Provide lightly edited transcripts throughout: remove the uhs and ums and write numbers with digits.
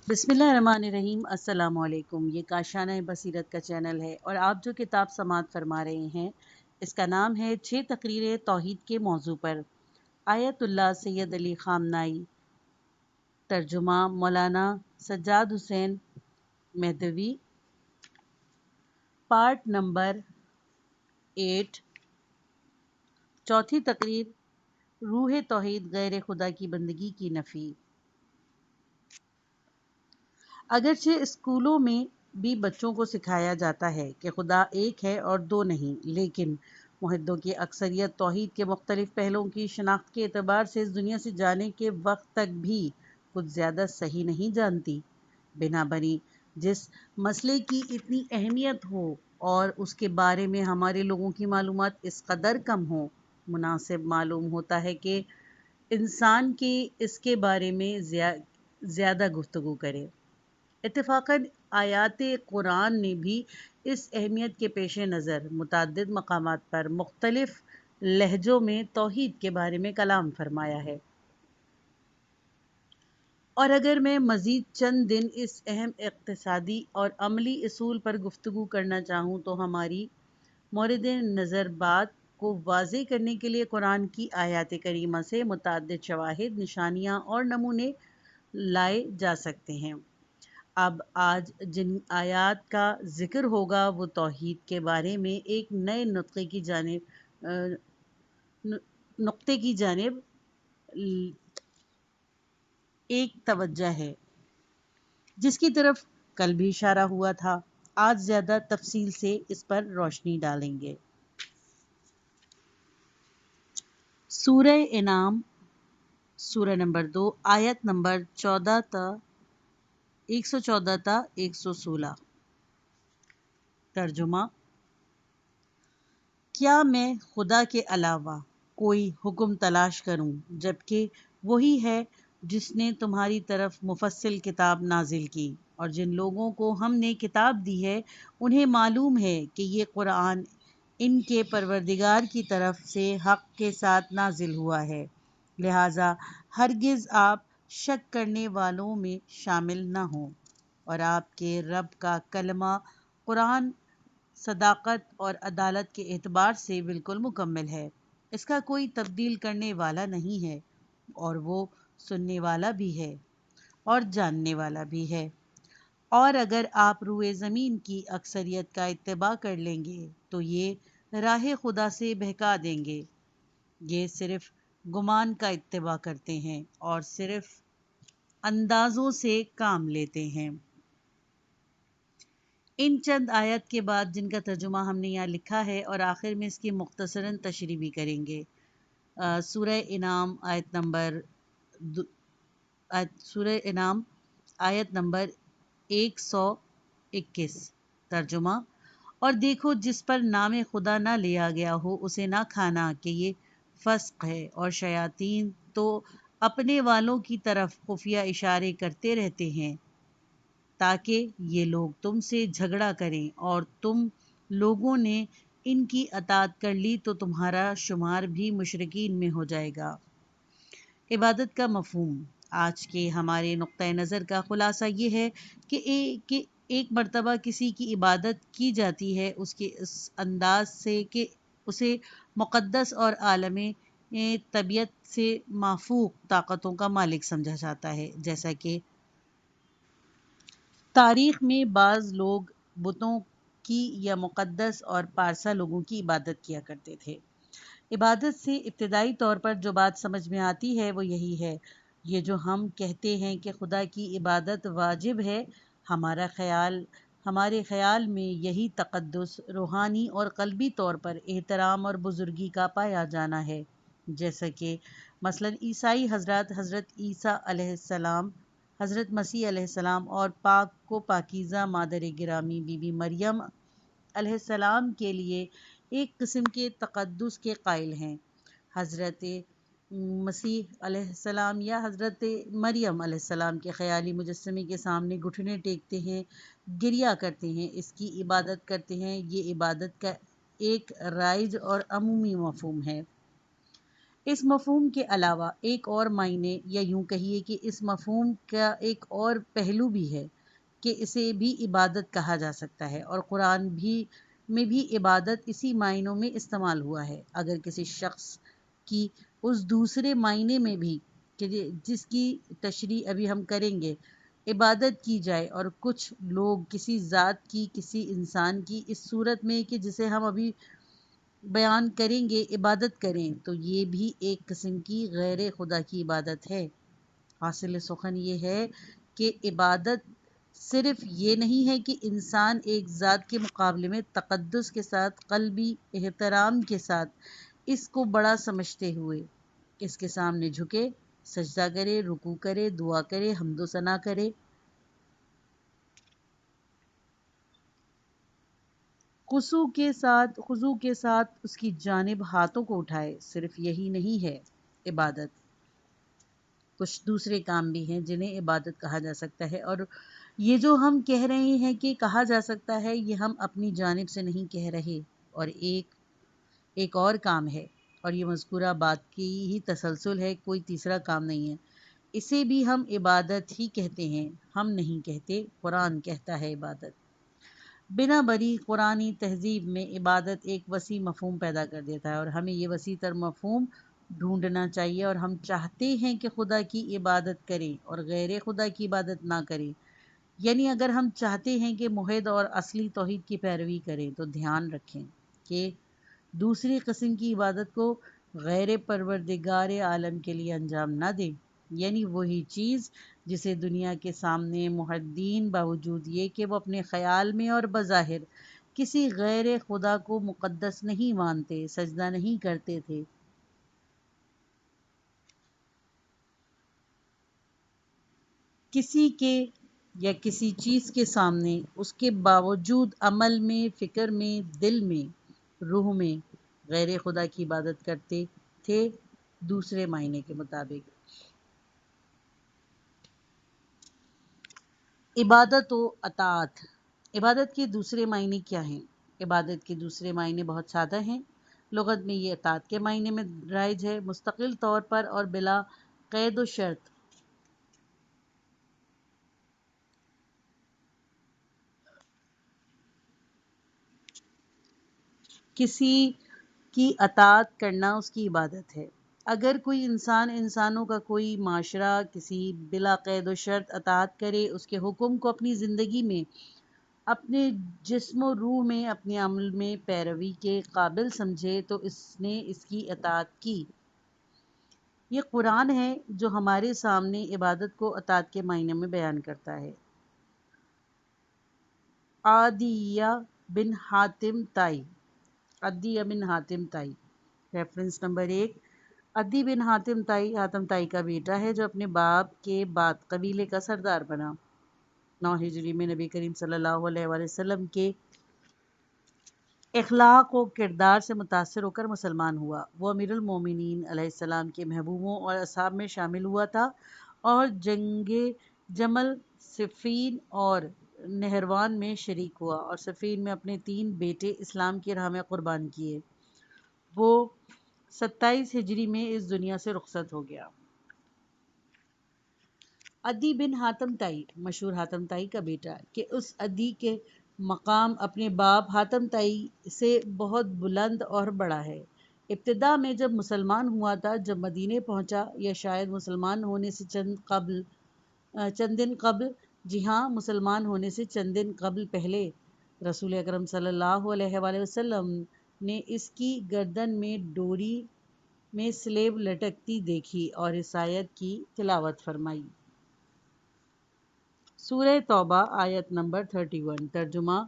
بسم اللہ الرحمن الرحیم۔ السلام علیکم۔ یہ کاشانہ بصیرت کا چینل ہے اور آپ جو کتاب سماعت فرما رہے ہیں اس کا نام ہے 6 تقریریں توحید کے موضوع پر، آیت اللہ سید علی خامنائی، ترجمہ مولانا سجاد حسین مہدوی، پارٹ نمبر 8۔ چوتھی تقریر، روح توحید غیر خدا کی بندگی کی نفی۔ اگرچہ اسکولوں میں بھی بچوں کو سکھایا جاتا ہے کہ خدا ایک ہے اور دو نہیں، لیکن محدثوں کی اکثریت توحید کے مختلف پہلوؤں کی شناخت کے اعتبار سے اس دنیا سے جانے کے وقت تک بھی کچھ زیادہ صحیح نہیں جانتی۔ بنابراین جس مسئلے کی اتنی اہمیت ہو اور اس کے بارے میں ہمارے لوگوں کی معلومات اس قدر کم ہو، مناسب معلوم ہوتا ہے کہ انسان کے اس کے بارے میں زیادہ گفتگو کرے۔ اتفاقاً آیات قرآن نے بھی اس اہمیت کے پیش نظر متعدد مقامات پر مختلف لہجوں میں توحید کے بارے میں کلام فرمایا ہے۔ اور اگر میں مزید چند دن اس اہم اقتصادی اور عملی اصول پر گفتگو کرنا چاہوں تو ہماری مورد نظر بات کو واضح کرنے کے لیے قرآن کی آیات کریمہ سے متعدد شواہد، نشانیاں اور نمونے لائے جا سکتے ہیں۔ اب آج جن آیات کا ذکر ہوگا وہ توحید کے بارے میں ایک نئے نقطے کی جانب ایک توجہ ہے، جس کی طرف کل بھی اشارہ ہوا تھا۔ آج زیادہ تفصیل سے اس پر روشنی ڈالیں گے۔ سورہ انعام، سورہ نمبر 2، آیت نمبر 114 تا 116۔ ترجمہ: کیا میں خدا کے علاوہ کوئی حکم تلاش کروں جبکہ وہی ہے جس نے تمہاری طرف مفصل کتاب نازل کی، اور جن لوگوں کو ہم نے کتاب دی ہے انہیں معلوم ہے کہ یہ قرآن ان کے پروردگار کی طرف سے حق کے ساتھ نازل ہوا ہے، لہٰذا ہرگز آپ شک کرنے والوں میں شامل نہ ہوں، اور آپ کے رب کا کلمہ قرآن صداقت اور عدالت کے اعتبار سے بالکل مکمل ہے، اس کا کوئی تبدیل کرنے والا نہیں ہے، اور وہ سننے والا بھی ہے اور جاننے والا بھی ہے۔ اور اگر آپ روئے زمین کی اکثریت کا اتباع کر لیں گے تو یہ راہ خدا سے بہکا دیں گے۔ یہ صرف گمان کا اتباع کرتے ہیں اور صرف اندازوں سے کام لیتے ہیں۔ ان چند آیت کے بعد جن کا ترجمہ ہم نے یہاں لکھا ہے اور آخر میں اس کی مختصراً تشریح بھی کریں گے۔ سورہ انعام آیت نمبر 121۔ ترجمہ: اور دیکھو جس پر نام خدا نہ لیا گیا ہو اسے نہ کھانا کہ یہ فسق ہے، اور شیاطین تو اپنے والوں کی طرف خفیہ اشارے کرتے رہتے ہیں تاکہ یہ لوگ تم سے جھگڑا کریں، اور تم لوگوں نے ان کی اطاعت کر لی تو تمہارا شمار بھی مشرکین میں ہو جائے گا۔ عبادت کا مفہوم۔ آج کے ہمارے نقطۂ نظر کا خلاصہ یہ ہے کہ ایک مرتبہ کسی کی عبادت کی جاتی ہے اس کے اس انداز سے کہ اسے مقدس اور عالم طبیعت سے مافوق طاقتوں کا مالک سمجھا جاتا ہے، جیسا کہ تاریخ میں بعض لوگ بتوں کی یا مقدس اور پارسا لوگوں کی عبادت کیا کرتے تھے۔ عبادت سے ابتدائی طور پر جو بات سمجھ میں آتی ہے وہ یہی ہے، یہ جو ہم کہتے ہیں کہ خدا کی عبادت واجب ہے، ہمارے خیال میں یہی تقدس روحانی اور قلبی طور پر احترام اور بزرگی کا پایا جانا ہے، جیسا کہ مثلاً عیسائی حضرات حضرت عیسیٰ علیہ السلام، حضرت مسیح علیہ السلام اور پاک و پاکیزہ مادر گرامی بی بی مریم علیہ السلام کے لیے ایک قسم کے تقدس کے قائل ہیں۔ حضرت مسیح علیہ السلام یا حضرت مریم علیہ السلام کے خیالی مجسمے کے سامنے گھٹنے ٹیکتے ہیں، گریہ کرتے ہیں، اس کی عبادت کرتے ہیں۔ یہ عبادت کا ایک رائج اور عمومی مفہوم ہے۔ اس مفہوم کے علاوہ ایک اور معنی یا یوں کہیے کہ اس مفہوم کا ایک اور پہلو بھی ہے کہ اسے بھی عبادت کہا جا سکتا ہے، اور قرآن میں بھی عبادت اسی معنوں میں استعمال ہوا ہے۔ اگر کسی شخص کی اس دوسرے معنی میں بھی کہ جس کی تشریح ابھی ہم کریں گے عبادت کی جائے، اور کچھ لوگ کسی ذات کی، کسی انسان کی اس صورت میں کہ جسے ہم ابھی بیان کریں گے عبادت کریں، تو یہ بھی ایک قسم کی غیر خدا کی عبادت ہے۔ حاصل سخن یہ ہے کہ عبادت صرف یہ نہیں ہے کہ انسان ایک ذات کے مقابلے میں تقدس کے ساتھ، قلبی احترام کے ساتھ، اس کو بڑا سمجھتے ہوئے اس کے سامنے جھکے، سجدہ کرے، رکوع کرے، دعا کرے، حمد و ثنا کرے، خضوع کے ساتھ اس کی جانب ہاتھوں کو اٹھائے۔ صرف یہی نہیں ہے عبادت، کچھ دوسرے کام بھی ہیں جنہیں عبادت کہا جا سکتا ہے، اور یہ جو ہم کہہ رہے ہیں کہ کہا جا سکتا ہے، یہ ہم اپنی جانب سے نہیں کہہ رہے، اور ایک اور کام ہے، اور یہ مذکورہ بات کی ہی تسلسل ہے، کوئی تیسرا کام نہیں ہے، اسے بھی ہم عبادت ہی کہتے ہیں، ہم نہیں کہتے، قرآن کہتا ہے عبادت۔ بنا بری قرآنی تہذیب میں عبادت ایک وسیع مفہوم پیدا کر دیتا ہے، اور ہمیں یہ وسیع تر مفہوم ڈھونڈنا چاہیے، اور ہم چاہتے ہیں کہ خدا کی عبادت کریں اور غیر خدا کی عبادت نہ کریں، یعنی اگر ہم چاہتے ہیں کہ موحد اور اصلی توحید کی پیروی کریں تو دھیان رکھیں کہ دوسری قسم کی عبادت کو غیر پروردگار عالم کے لیے انجام نہ دیں، یعنی وہی چیز جسے دنیا کے سامنے موحدین باوجود یہ کہ وہ اپنے خیال میں اور بظاہر کسی غیر خدا کو مقدس نہیں مانتے، سجدہ نہیں کرتے تھے، کسی کے یا کسی چیز کے سامنے اس کے باوجود عمل میں، فکر میں، دل میں، روح میں غیر خدا کی عبادت کرتے تھے، دوسرے معنی کے مطابق۔ عبادت و اطاعت۔ عبادت کے دوسرے معنی کیا ہیں؟ عبادت کے دوسرے معنی بہت سادہ ہیں۔ لغت میں یہ اطاعت کے معنی میں رائج ہے، مستقل طور پر اور بلا قید و شرط کسی کی اطاعت کرنا اس کی عبادت ہے۔ اگر کوئی انسانوں کا کوئی معاشرہ کسی بلا قید و شرط اطاعت کرے، اس کے حکم کو اپنی زندگی میں، اپنے جسم و روح میں، اپنے عمل میں پیروی کے قابل سمجھے، تو اس نے اس کی اطاعت کی۔ یہ قرآن ہے جو ہمارے سامنے عبادت کو اطاعت کے معنی میں بیان کرتا ہے۔ عدیہ بن حاتم طائی۔ عدی بن حاتم طائی، ریفرنس نمبر 1۔ عدی بن حاتم طائی کا بیٹا ہے جو اپنے باپ کے بعد قبیلے کا سردار بنا۔ 9 ہجری میں نبی کریم صلی اللہ علیہ وآلہ وسلم کے اخلاق و کردار سے متاثر ہو کر مسلمان ہوا۔ وہ امیر المومنین علیہ السلام کے محبوبوں اور اصحاب میں شامل ہوا تھا، اور جنگ جمل، صفین اور نہروان میں شریک ہوا، اور صفین میں اپنے 3 بیٹے اسلام کی راہ میں قربان کیے۔ وہ 27 ہجری میں اس دنیا سے رخصت ہو گیا۔ عدی بن حاتم طائی، مشہور حاتم طائی کا بیٹا، کہ اس عدی کے مقام اپنے باپ حاتم طائی سے بہت بلند اور بڑا ہے۔ ابتدا میں جب مسلمان ہوا تھا، جب مدینے پہنچا، یا شاید مسلمان ہونے سے چند دن قبل، جی ہاں، مسلمان ہونے سے چند دن قبل، پہلے رسول اکرم صلی اللہ علیہ وآلہ وسلم نے اس کی گردن میں ڈوری میں سلیب لٹکتی دیکھی اور اس آیت کی تلاوت فرمائی۔ سورہ توبہ آیت نمبر 31۔ ترجمہ: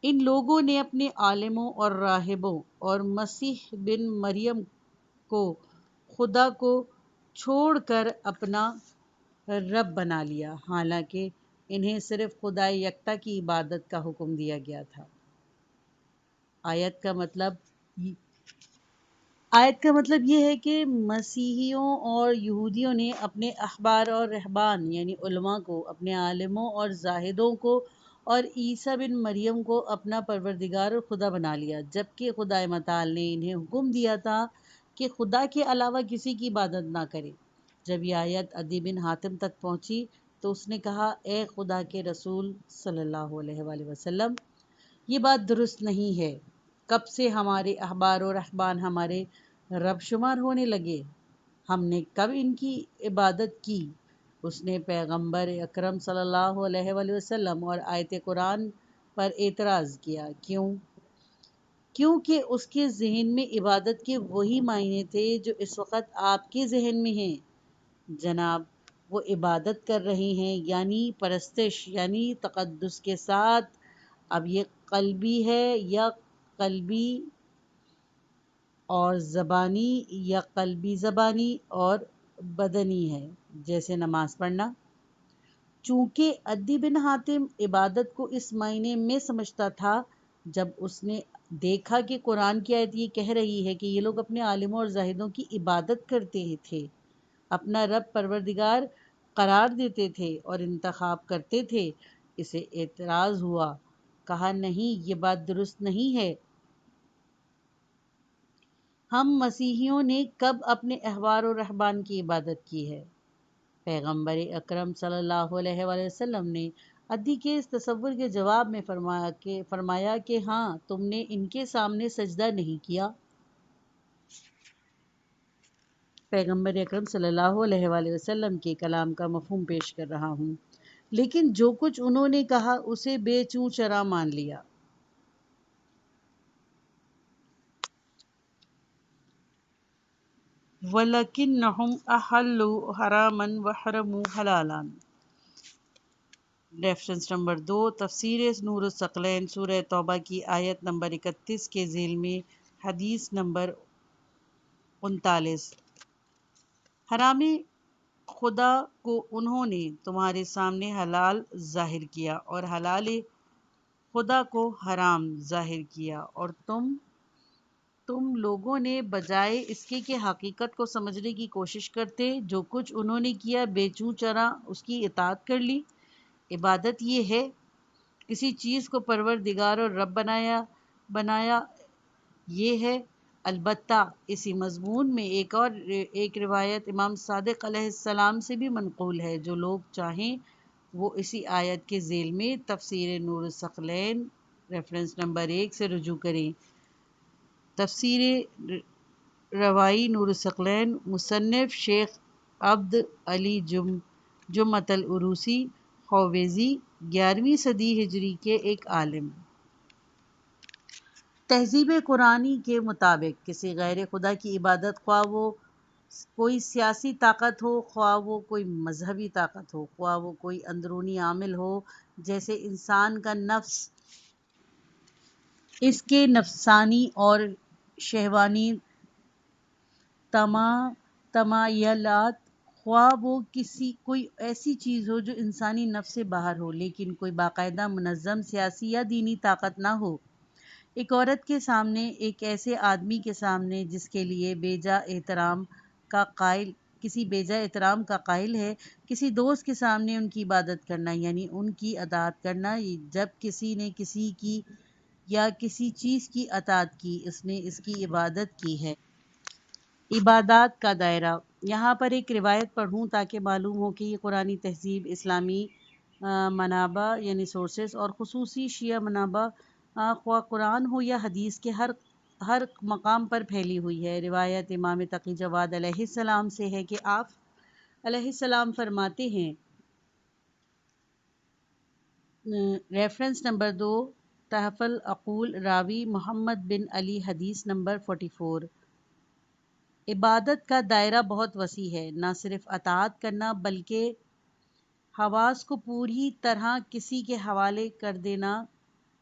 ان لوگوں نے اپنے عالموں اور راہبوں اور مسیح بن مریم کو خدا کو چھوڑ کر اپنا رب بنا لیا، حالانکہ انہیں صرف خدا یکتا کی عبادت کا حکم دیا گیا تھا۔ آیت کا مطلب یہ ہے کہ مسیحیوں اور یہودیوں نے اپنے احبار اور رہبان یعنی علماء کو، اپنے عالموں اور زاہدوں کو، اور عیسیٰ بن مریم کو اپنا پروردگار اور خدا بنا لیا، جبکہ خدائے متعال نے انہیں حکم دیا تھا کہ خدا کے علاوہ کسی کی عبادت نہ کرے۔ جب یہ آیت عدی بن حاتم تک پہنچی تو اس نے کہا، اے خدا کے رسول صلی اللہ علیہ وآلہ وسلم، یہ بات درست نہیں ہے۔ کب سے ہمارے احبار و رہبان ہمارے رب شمار ہونے لگے؟ ہم نے کب ان کی عبادت کی؟ اس نے پیغمبر اکرم صلی اللہ علیہ وآلہ وسلم اور آیت قرآن پر اعتراض کیا۔ کیونکہ اس کے ذہن میں عبادت کے وہی معنی تھے جو اس وقت آپ کے ذہن میں ہیں۔ جناب، وہ عبادت کر رہے ہیں، یعنی پرستش، یعنی تقدس کے ساتھ۔ اب یہ قلبی ہے یا قلبی اور زبانی، یا قلبی زبانی اور بدنی ہے، جیسے نماز پڑھنا۔ چونکہ عدی بن حاتم عبادت کو اس معنی میں سمجھتا تھا، جب اس نے دیکھا کہ قرآن کی آیت یہ کہہ رہی ہے کہ یہ لوگ اپنے عالموں اور زاہدوں کی عبادت کرتے تھے، اپنا رب پروردگار قرار دیتے تھے اور انتخاب کرتے تھے، اسے اعتراض ہوا۔ کہا، نہیں، یہ بات درست نہیں ہے۔ ہم مسیحیوں نے کب اپنے احبار و رہبان کی عبادت کی ہے؟ پیغمبر اکرم صلی اللہ علیہ وآلہ وسلم نے عدی کے اس تصور کے جواب میں فرمایا کہ ہاں، تم نے ان کے سامنے سجدہ نہیں کیا۔ پیغمبر اکرم صلی اللہ علیہ وآلہ وسلم کے کلام کا مفہوم پیش کر رہا ہوں، لیکن جو کچھ انہوں نے کہا اسے بے چوں چرا مان لیا۔ وَلَكِنَّهُمْ أَحَلُّوا حَرَامًا وَحَرَمُوا حَلَالًا۔ ریفرنس نمبر 2، تفسیر نور الثقلین، سورہ توبہ کی آیت نمبر 31 کے ذیل میں حدیث نمبر 39۔ حرام خدا کو انہوں نے تمہارے سامنے حلال ظاہر کیا اور حلال خدا کو حرام ظاہر کیا، اور تم لوگوں نے بجائے اس کے کہ حقیقت کو سمجھنے کی کوشش کرتے، جو کچھ انہوں نے کیا بے چوں چرا اس کی اطاعت کر لی۔ عبادت یہ ہے، کسی چیز کو پروردگار اور رب بنایا یہ ہے۔ البتہ اسی مضمون میں ایک روایت امام صادق علیہ السلام سے بھی منقول ہے، جو لوگ چاہیں وہ اسی آیت کے ذیل میں تفسیر نور الثقلین ریفرنس نمبر 1 سے رجوع کریں۔ تفسیر روائی نور الثقلین، مصنف شیخ عبد علی جمعۃ العروسی خویزی، 11ویں صدی ہجری کے ایک عالم۔ تہذیب قرآنی کے مطابق کسی غیر خدا کی عبادت، خواہ وہ کوئی سیاسی طاقت ہو، خواہ وہ کوئی مذہبی طاقت ہو، خواہ وہ کوئی اندرونی عامل ہو، جیسے انسان کا نفس، اس کے نفسانی اور شہوانی تمایلات، خواہ وہ کوئی ایسی چیز ہو جو انسانی نفس سے باہر ہو لیکن کوئی باقاعدہ منظم سیاسی یا دینی طاقت نہ ہو۔ ایک عورت کے سامنے، ایک ایسے آدمی کے سامنے جس کے لیے کسی بے جا احترام کا قائل ہے، کسی دوست کے سامنے ان کی عبادت کرنا، یعنی ان کی اطاعت کرنا۔ جب کسی نے کسی کی یا کسی چیز کی اطاعت کی، اس نے اس کی عبادت کی ہے۔ عبادات کا دائرہ۔ یہاں پر ایک روایت پڑھوں تاکہ معلوم ہو کہ یہ قرآنی تہذیب اسلامی منابع یعنی سورسز اور خصوصی شیعہ منابع، خواہ قرآن ہو یا حدیث کے ہر مقام پر پھیلی ہوئی ہے۔ روایت امام تقی جواد علیہ السلام سے ہے کہ آپ علیہ السلام فرماتے ہیں، ریفرنس نمبر 2، تحف العقول، راوی محمد بن علی، حدیث نمبر 44۔ عبادت کا دائرہ بہت وسیع ہے، نہ صرف اطاعت کرنا بلکہ حواس کو پوری طرح کسی کے حوالے کر دینا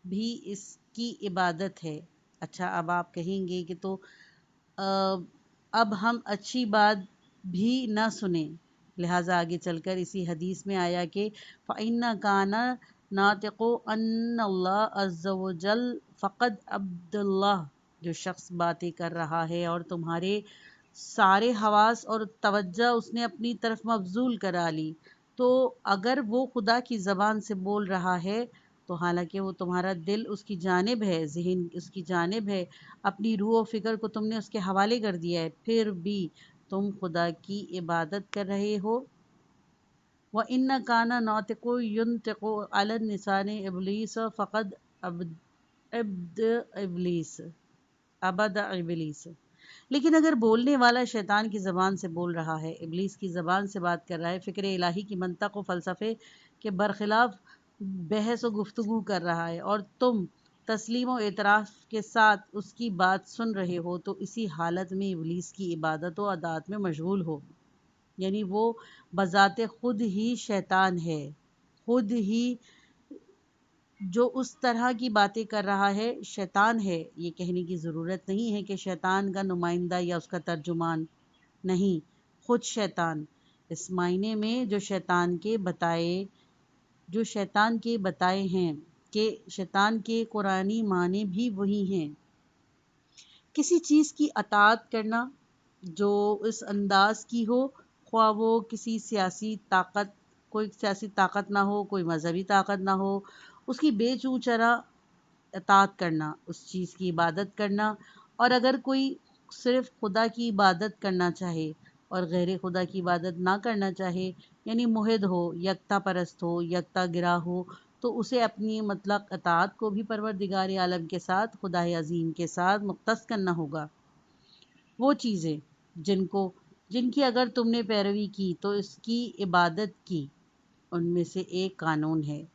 بھی اس کی عبادت ہے۔ اچھا، اب آپ کہیں گے کہ تو اب ہم اچھی بات بھی نہ سنیں، لہٰذا آگے چل کر اسی حدیث میں آیا کہ فَإِنَّ كَانَ نَاطِقُ أَنَّ اللَّهَ عَزَّ وَجَلَّ فَقَدْ عَبْدَ اللَّهِ، جو شخص باتیں کر رہا ہے اور تمہارے سارے حواس اور توجہ اس نے اپنی طرف مبذول کرا لی، تو اگر وہ خدا کی زبان سے بول رہا ہے تو حالانکہ وہ تمہارا دل اس کی جانب ہے، ذہن اس کی جانب ہے، اپنی روح و فکر کو تم نے اس کے حوالے کر دیا ہے، پھر بھی تم خدا کی عبادت کر رہے ہو۔ وَإِنَّ كَانَ نَاطِقُ يُنطِقُ عَلَى النِّسَانِ إِبْلِيسَ فَقَدْ عبد ابلیس۔ لیکن اگر بولنے والا شیطان کی زبان سے بول رہا ہے، ابلیس کی زبان سے بات کر رہا ہے، فکر الہی کی منطق و فلسفے کے برخلاف بحث و گفتگو کر رہا ہے، اور تم تسلیم و اعتراف کے ساتھ اس کی بات سن رہے ہو، تو اسی حالت میں ابلیس کی عبادت و اطاعت میں مشغول ہو، یعنی وہ بذات خود ہی شیطان ہے، خود ہی جو اس طرح کی باتیں کر رہا ہے شیطان ہے۔ یہ کہنے کی ضرورت نہیں ہے کہ شیطان کا نمائندہ یا اس کا ترجمان، نہیں، خود شیطان، اس معنی میں جو شیطان کے بتائے ہیں کہ شیطان کے قرآنی معنی بھی وہی ہیں۔ کسی چیز کی اطاعت کرنا جو اس انداز کی ہو، خواہ وہ کوئی سیاسی طاقت نہ ہو، کوئی مذہبی طاقت نہ ہو، اس کی بے چارہ اطاعت کرنا، اس چیز کی عبادت کرنا، اور اگر کوئی صرف خدا کی عبادت کرنا چاہے اور غیر خدا کی عبادت نہ کرنا چاہے، یعنی موحد ہو، یکتا پرست ہو، یکتا گرا ہو، تو اسے اپنی مطلق اطاعت کو بھی پروردگار عالم کے ساتھ، خدا عظیم کے ساتھ مختص کرنا ہوگا۔ وہ چیزیں جن کی اگر تم نے پیروی کی تو اس کی عبادت کی، ان میں سے ایک قانون ہے۔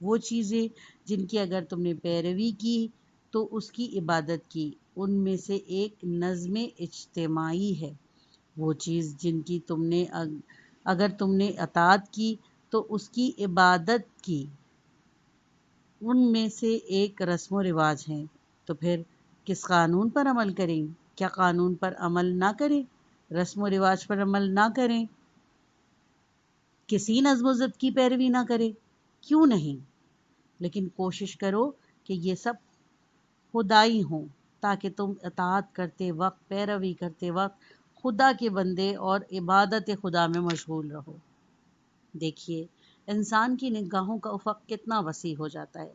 وہ چیزیں جن کی اگر تم نے پیروی کی تو اس کی عبادت کی، ان میں سے ایک نظم اجتماعی ہے۔ وہ چیز جن کی اگر تم نے اطاعت کی تو اس کی عبادت کی، ان میں سے ایک رسم و رواج ہیں۔ تو پھر کس قانون پر عمل کریں؟ کیا قانون پر عمل نہ کریں؟ رسم و رواج پر عمل نہ کریں؟ کسی نظم و ضبط کی پیروی نہ کریں؟ کیوں نہیں؟ لیکن کوشش کرو کہ یہ سب خدائی ہوں، تاکہ تم اطاعت کرتے وقت، پیروی کرتے وقت خدا کے بندے اور عبادت خدا میں مشغول رہو۔ دیکھیے انسان کی نگاہوں کا افق کتنا وسیع ہو جاتا ہے۔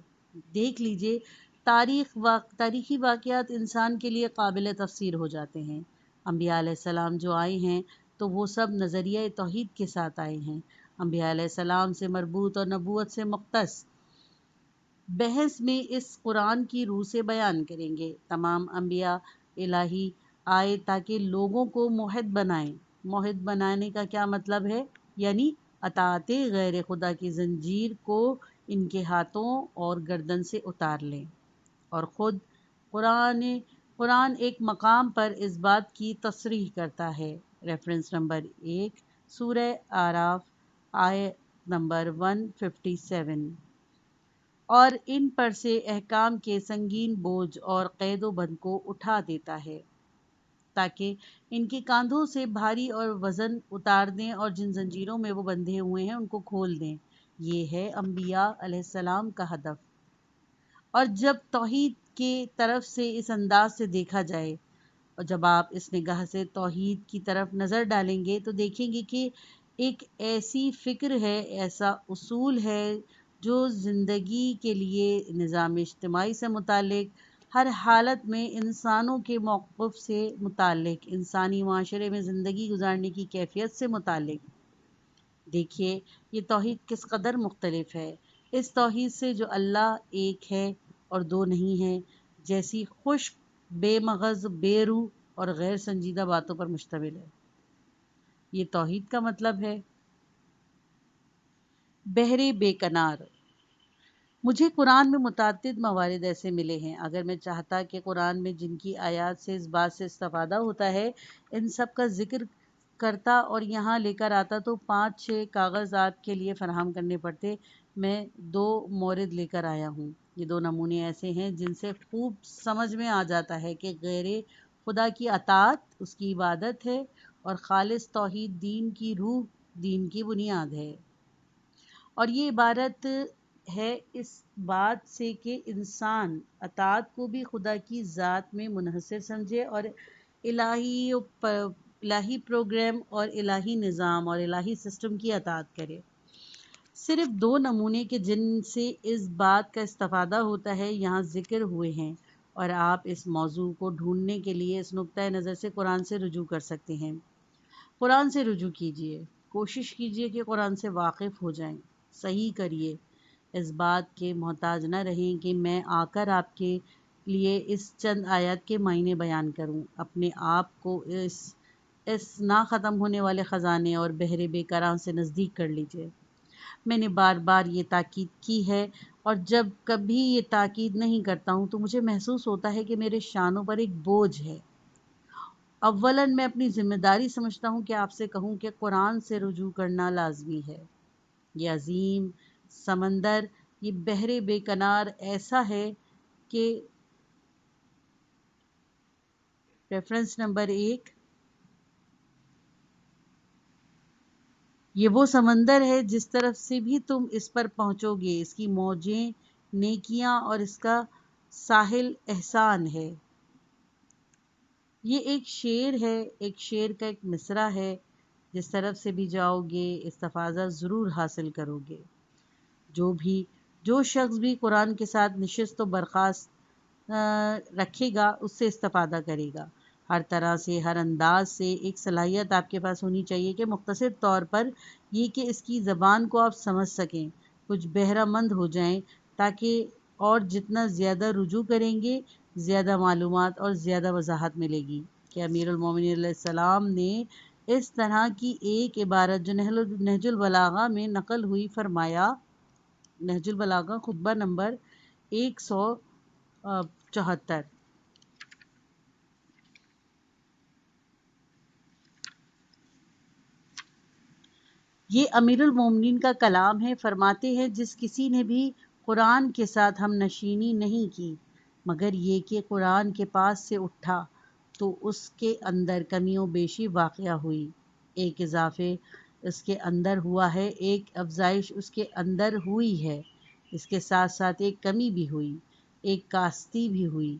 دیکھ لیجئے تاریخی واقعات انسان کے لیے قابل تفسیر ہو جاتے ہیں۔ انبیاء علیہ السلام جو آئے ہیں تو وہ سب نظریہ توحید کے ساتھ آئے ہیں، انبیاء علیہ السلام سے مربوط اور نبوت سے مختص بحث میں اس قرآن کی روح سے بیان کریں گے۔ تمام انبیاء الہی آئے تاکہ لوگوں کو موحد بنائیں۔ موحد بنانے کا کیا مطلب ہے؟ یعنی اطاعت غیر خدا کی زنجیر کو ان کے ہاتھوں اور گردن سے اتار لیں، اور خود قرآن ایک مقام پر اس بات کی تصریح کرتا ہے۔ ریفرنس نمبر 1، سورہ اعراف، آیت نمبر 157، اور ان پر سے احکام کے سنگین بوجھ اور قید و بند کو اٹھا دیتا ہے، تاکہ ان کے کاندھوں سے بھاری اور وزن اتار دیں اور جن زنجیروں میں وہ بندھے ہوئے ہیں ان کو کھول دیں۔ یہ ہے انبیاء علیہ السلام کا ہدف۔ اور جب توحید کے طرف سے اس انداز سے دیکھا جائے، اور جب آپ اس نگاہ سے توحید کی طرف نظر ڈالیں گے تو دیکھیں گے کہ ایک ایسی فکر ہے، ایسا اصول ہے جو زندگی کے لیے نظام اجتماعی سے متعلق، ہر حالت میں انسانوں کے موقف سے متعلق، انسانی معاشرے میں زندگی گزارنے کی کیفیت سے متعلق۔ دیکھیے یہ توحید کس قدر مختلف ہے اس توحید سے جو اللہ ایک ہے اور دو نہیں ہے، جیسی خشک، بے مغز، بے روح اور غیر سنجیدہ باتوں پر مشتمل ہے۔ یہ توحید کا مطلب ہے۔ بحر بے کنار۔ مجھے قرآن میں متعدد موارد ایسے ملے ہیں، اگر میں چاہتا کہ قرآن میں جن کی آیات سے اس بات سے استفادہ ہوتا ہے ان سب کا ذکر کرتا اور یہاں لے کر آتا تو 5-6 کاغذ آپ کے لیے فراہم کرنے پڑتے۔ میں 2 مورد لے کر آیا ہوں۔ یہ 2 نمونے ایسے ہیں جن سے خوب سمجھ میں آ جاتا ہے کہ غیر خدا کی اطاعت اس کی عبادت ہے، اور خالص توحید دین کی روح، دین کی بنیاد ہے۔ اور یہ عبارت ہے اس بات سے کہ انسان اطاعت کو بھی خدا کی ذات میں منحصر سمجھے اور الہی پروگرام اور الہی نظام اور الہی سسٹم کی اطاعت کرے۔ صرف 2 نمونے کے جن سے اس بات کا استفادہ ہوتا ہے یہاں ذکر ہوئے ہیں، اور آپ اس موضوع کو ڈھونڈنے کے لیے اس نقطۂ نظر سے قرآن سے رجوع کر سکتے ہیں۔ قرآن سے رجوع کیجیے، کوشش کیجیے کہ قرآن سے واقف ہو جائیں، صحیح کریے، اس بات کے محتاج نہ رہیں کہ میں آ کر آپ کے لیے اس چند آیات کے معنی بیان کروں۔ اپنے آپ کو اس نہ ختم ہونے والے خزانے اور بحر بے کراں سے نزدیک کر لیجیے۔ میں نے بار بار یہ تاکید کی ہے، اور جب کبھی یہ تاکید نہیں کرتا ہوں تو مجھے محسوس ہوتا ہے کہ میرے شانوں پر ایک بوجھ ہے۔ اولاً میں اپنی ذمہ داری سمجھتا ہوں کہ آپ سے کہوں کہ قرآن سے رجوع کرنا لازمی ہے۔ یہ عظیم سمندر، یہ بحر بے کنار ایسا ہے کہ ریفرنس نمبر 1، یہ وہ سمندر ہے جس طرف سے بھی تم اس پر پہنچو گے، اس کی موجیں نیکیاں اور اس کا ساحل احسان ہے۔ یہ ایک شعر ہے، ایک شعر کا ایک مصرع ہے، جس طرف سے بھی جاؤ گے استفادہ ضرور حاصل کرو گے۔ جو شخص بھی قرآن کے ساتھ نشست و برخاست رکھے گا اس سے استفادہ کرے گا۔ ہر طرح سے، ہر انداز سے ایک صلاحیت آپ کے پاس ہونی چاہیے کہ مختصر طور پر یہ کہ اس کی زبان کو آپ سمجھ سکیں، کچھ بہرہ مند ہو جائیں، تاکہ اور جتنا زیادہ رجوع کریں گے زیادہ معلومات اور زیادہ وضاحت ملے گی۔ کہ امیر المومنین علیہ السلام نے اس طرح کی ایک عبارت جو نہج البلاغہ میں نقل ہوئی فرمایا، نہج البلاغہ خطبہ نمبر 174، یہ امیر المومنین کا کلام ہے۔ فرماتے ہیں جس کسی نے بھی قرآن کے ساتھ ہم نشینی نہیں کی مگر یہ کہ قرآن کے پاس سے اٹھا تو اس کے اندر کمی و بیشی واقع ہوئی، ایک اضافے اس کے اندر ہوا ہے، ایک افزائش اس کے اندر ہوئی ہے، اس کے ساتھ ساتھ ایک کمی بھی ہوئی، ایک کاستی بھی ہوئی۔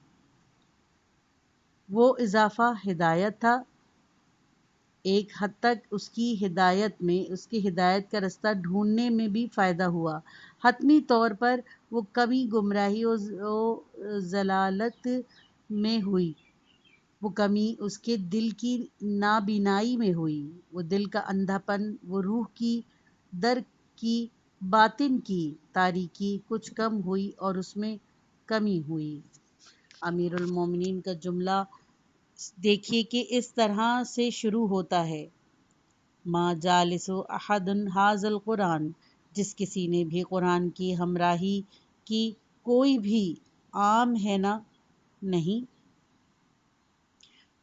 وہ اضافہ ہدایت تھا، ایک حد تک اس کی ہدایت کا رستہ ڈھونڈنے میں بھی فائدہ ہوا، حتمی طور پر وہ کمی گمراہی و ضلالت میں ہوئی، وہ کمی اس کے دل کی نابینائی میں ہوئی، وہ دل کا اندھا پن، وہ روح کی درک کی، باطن کی تاریکی کچھ کم ہوئی اور اس میں کمی ہوئی۔ امیر المومنین کا جملہ دیکھیے کہ اس طرح سے شروع ہوتا ہے، ما جالس احد ھذا القرآن، جس کسی نے بھی قرآن کی ہمراہی کی، کوئی بھی عام ہے نا نہیں،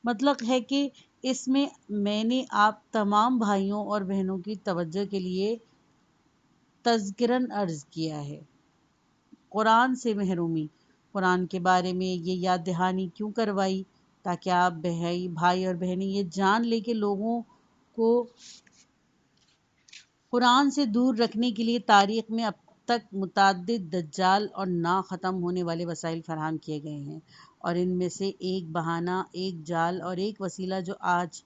مطلب ہے کہ اس میں نے آپ تمام بھائیوں اور بہنوں کی توجہ کے لیے تذکراً عرض کیا ہے۔ قرآن سے محرومی، قرآن کے بارے میں یہ یاد دہانی کیوں کروائی؟ تاکہ آپ بھائی اور بہنیں یہ جان لیں کہ لوگوں کو قرآن سے دور رکھنے کے لیے تاریخ میں اب تک متعدد دجال اور نہ ختم ہونے والے وسائل فراہم کیے گئے ہیں، اور ان میں سے ایک بہانہ، ایک جال اور ایک وسیلہ جو آج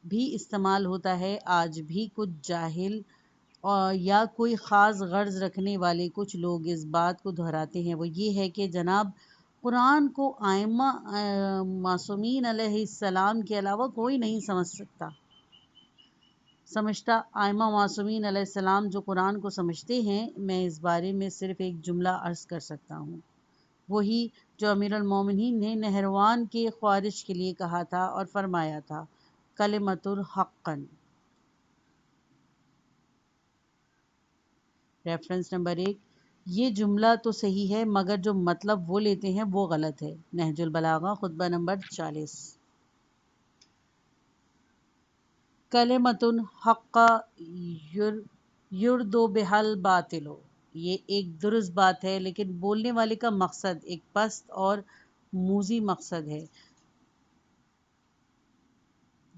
بھی استعمال ہوتا ہے، آج بھی کچھ جاہل یا کوئی خاص غرض رکھنے والے کچھ لوگ اس بات کو دہراتے ہیں، وہ یہ ہے کہ جناب قرآن کو ائمہ معصومین علیہ السلام کے علاوہ کوئی نہیں سمجھتا۔ ائمہ معصومین علیہ السلام جو قرآن کو سمجھتے ہیں، میں اس بارے میں صرف ایک جملہ عرض کر سکتا ہوں، وہی جو امیر المومنین نے نہروان کے خوارج کے لیے کہا تھا اور فرمایا تھا، کلمۃ الحق۔ ریفرنس نمبر 1، یہ جملہ تو صحیح ہے مگر جو مطلب وہ لیتے ہیں وہ غلط ہے۔ نہج البلاغہ خطبہ نمبر 40۔ کلمۃ الحق یرد بہا الباطل، یہ ایک درست بات ہے، لیکن بولنے والے کا مقصد ایک پست اور موذی مقصد ہے۔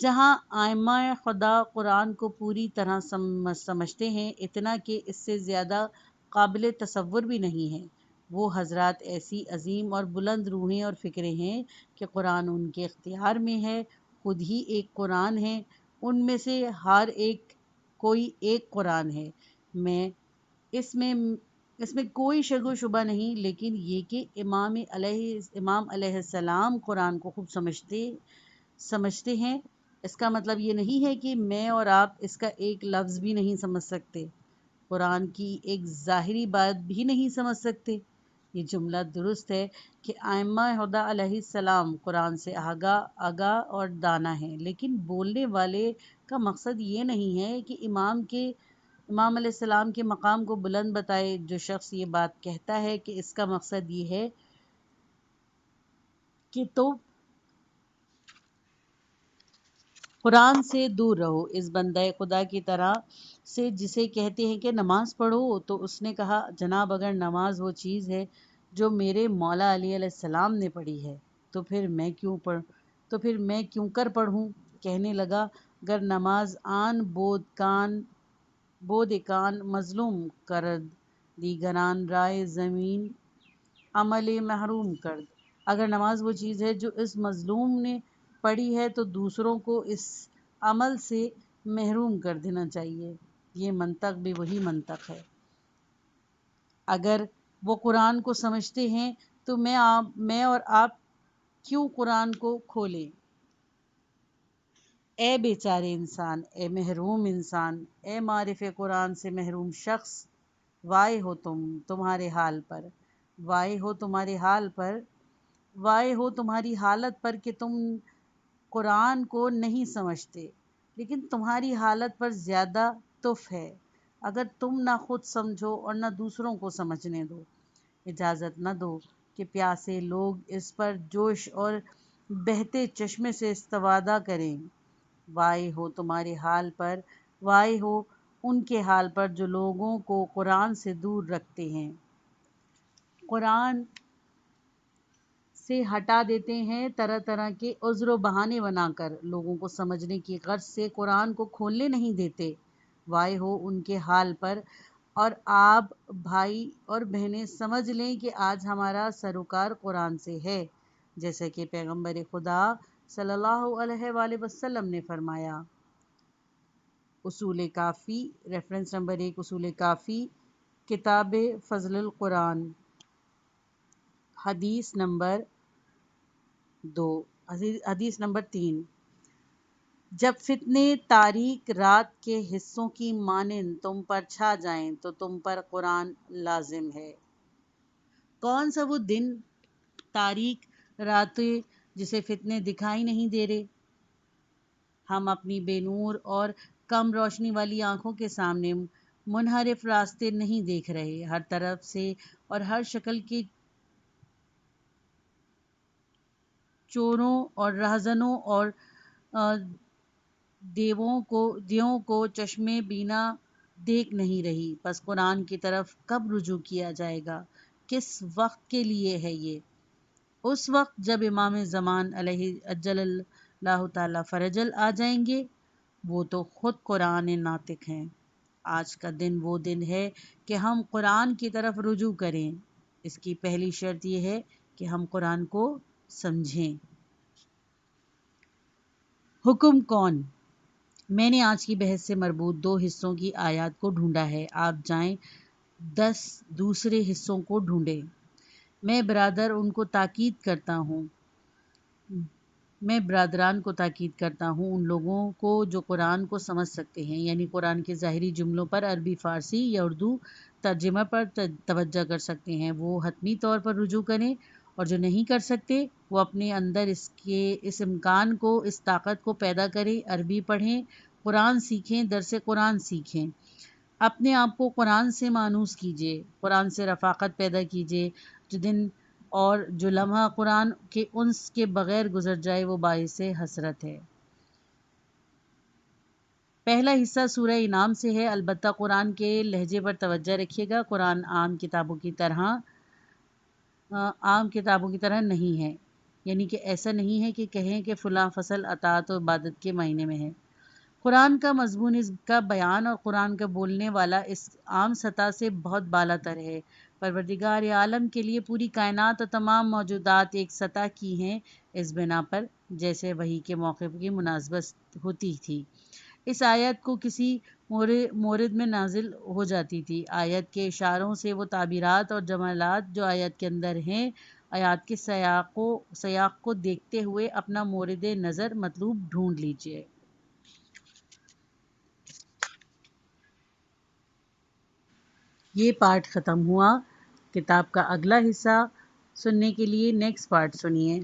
جہاں ائمہ خدا قرآن کو پوری طرح سمجھتے ہیں، اتنا کہ اس سے زیادہ قابل تصور بھی نہیں ہے، وہ حضرات ایسی عظیم اور بلند روحیں اور فکریں ہیں کہ قرآن ان کے اختیار میں ہے، خود ہی ایک قرآن ہے، ان میں سے ہر ایک کوئی ایک قرآن ہے۔ میں اس میں کوئی شک و شبہ نہیں، لیکن یہ کہ امام علیہ السلام قرآن کو خوب سمجھتے ہیں، اس کا مطلب یہ نہیں ہے کہ میں اور آپ اس کا ایک لفظ بھی نہیں سمجھ سکتے، قرآن کی ایک ظاہری بات بھی نہیں سمجھ سکتے۔ یہ جملہ درست ہے کہ ائمہ ہدی علیہ السلام قرآن سے آگاہ اور دانا ہیں، لیکن بولنے والے کا مقصد یہ نہیں ہے کہ امام علیہ السلام کے مقام کو بلند بتائے۔ جو شخص یہ بات کہتا ہے کہ اس کا مقصد یہ ہے کہ تو قرآن سے دور رہو، اس بندہ خدا کی طرح سے جسے کہتے ہیں کہ نماز پڑھو، تو اس نے کہا جناب اگر نماز وہ چیز ہے جو میرے مولا علی علیہ السلام نے پڑھی ہے تو پھر میں کیوں کر پڑھوں؟ کہنے لگا گر نماز آن بود کان مظلوم کرد دیگران رائے زمین عمل محروم کرد، اگر نماز وہ چیز ہے جو اس مظلوم نے پڑھی ہے تو دوسروں کو اس عمل سے محروم کر دینا چاہیے۔ یہ منطق بھی وہی منطق ہے۔ اگر وہ قرآن کو سمجھتے ہیں تو میں اور آپ کیوں قرآن کو کھولیں؟ اے بیچارے انسان، اے محروم انسان، اے معرف قرآن سے محروم شخص، وائے ہو تمہارے حال پر، وائے ہو تمہارے حال پر، وائے ہو تمہاری حالت پر کہ تم قرآن کو نہیں سمجھتے، لیکن تمہاری حالت پر زیادہ تف ہے اگر تم نہ خود سمجھو اور نہ دوسروں کو سمجھنے دو۔ اجازت نہ دو کہ پیاسے لوگ اس پر جوش اور بہتے چشمے سے استفادہ کریں۔ وائے ہو تمہارے حال پر، وائے ہو ان کے حال پر جو لوگوں کو قرآن سے دور رکھتے ہیں، قرآن سے ہٹا دیتے ہیں، طرح طرح کے عذر و بہانے بنا کر لوگوں کو سمجھنے کی غرض سے قرآن کو کھولنے نہیں دیتے۔ وائے ہو ان کے حال پر، اور آپ بھائی اور بہنیں سمجھ لیں کہ آج ہمارا سروکار قرآن سے ہے، جیسا کہ پیغمبر خدا صلی اللہ علیہ وآلہ وسلم نے فرمایا۔ اصول کافی، ریفرنس نمبر 1، اصول کافی، کتاب فضل القرآن، حدیث نمبر 2، حدیث نمبر 3۔ جب فتنے تاریک رات کے حصوں کی مانند تم پر چھا جائیں تو تم پر قرآن لازم ہے۔ کون سا وہ دن، تاریک راتیں جسے فتنے دکھائی نہیں دے رہے؟ ہم اپنی بے نور اور کم روشنی والی آنکھوں کے سامنے منحرف راستے نہیں دیکھ رہے، ہر طرف سے اور ہر شکل کے چوروں اور رہزنوں اور دیووں کو چشمے بینا دیکھ نہیں رہی۔ پس قرآن کی طرف کب رجوع کیا جائے گا؟ کس وقت کے لیے ہے یہ؟ اس وقت جب امام زمان علیہ عجل اللہ تعالی فرجل آ جائیں گے، وہ تو خود قرآن ناطق ہیں۔ آج کا دن وہ دن ہے کہ ہم قرآن کی طرف رجوع کریں۔ اس کی پہلی شرط یہ ہے کہ ہم قرآن کو سمجھیں۔ حکم کون؟ میں نے آج کی بحث سے مربوط 2 حصوں کی آیات کو ڈھونڈا ہے، آپ جائیں 10 دوسرے حصوں کو ڈھونڈیں۔ میں برادران کو تاکید کرتا ہوں ان لوگوں کو جو قرآن کو سمجھ سکتے ہیں، یعنی قرآن کے ظاہری جملوں پر عربی، فارسی یا اردو ترجمہ پر توجہ کر سکتے ہیں، وہ حتمی طور پر رجوع کریں، اور جو نہیں کر سکتے وہ اپنے اندر اس امکان کو، اس طاقت کو پیدا کریں، عربی پڑھیں، قرآن سیکھیں، درس قرآن سیکھیں، اپنے آپ کو قرآن سے مانوس کیجئے، قرآن سے رفاقت پیدا کیجئے۔ جو دن اور جو لمحہ قرآن کے انس کے بغیر گزر جائے وہ باعث حسرت ہے۔ پہلا حصہ سورہ انعام سے ہے، البتہ قرآن کے لہجے پر توجہ رکھیے گا۔ قرآن عام کتابوں کی طرح نہیں ہے، یعنی کہ ایسا نہیں ہے کہ کہیں کہ فلاں فصل اطاعت و عبادت کے معنی میں ہے۔ قرآن کا مضمون، اس کا بیان اور قرآن کا بولنے والا اس عام سطح سے بہت بالا تر ہے۔ پروردگار عالم کے لیے پوری کائنات اور تمام موجودات ایک سطح کی ہیں، اس بنا پر جیسے وحی کے موقع کی مناسبت ہوتی تھی، اس آیت کو کسی مورد میں نازل ہو جاتی تھی۔ آیت کے اشاروں سے وہ تعبیرات اور جملات جو آیت کے اندر ہیں، آیات کے سیاق کو دیکھتے ہوئے اپنا مورد نظر مطلوب ڈھونڈ لیجئے۔ یہ پارٹ ختم ہوا۔ کتاب کا اگلا حصہ سننے کے لیے نیکسٹ پارٹ سنیے۔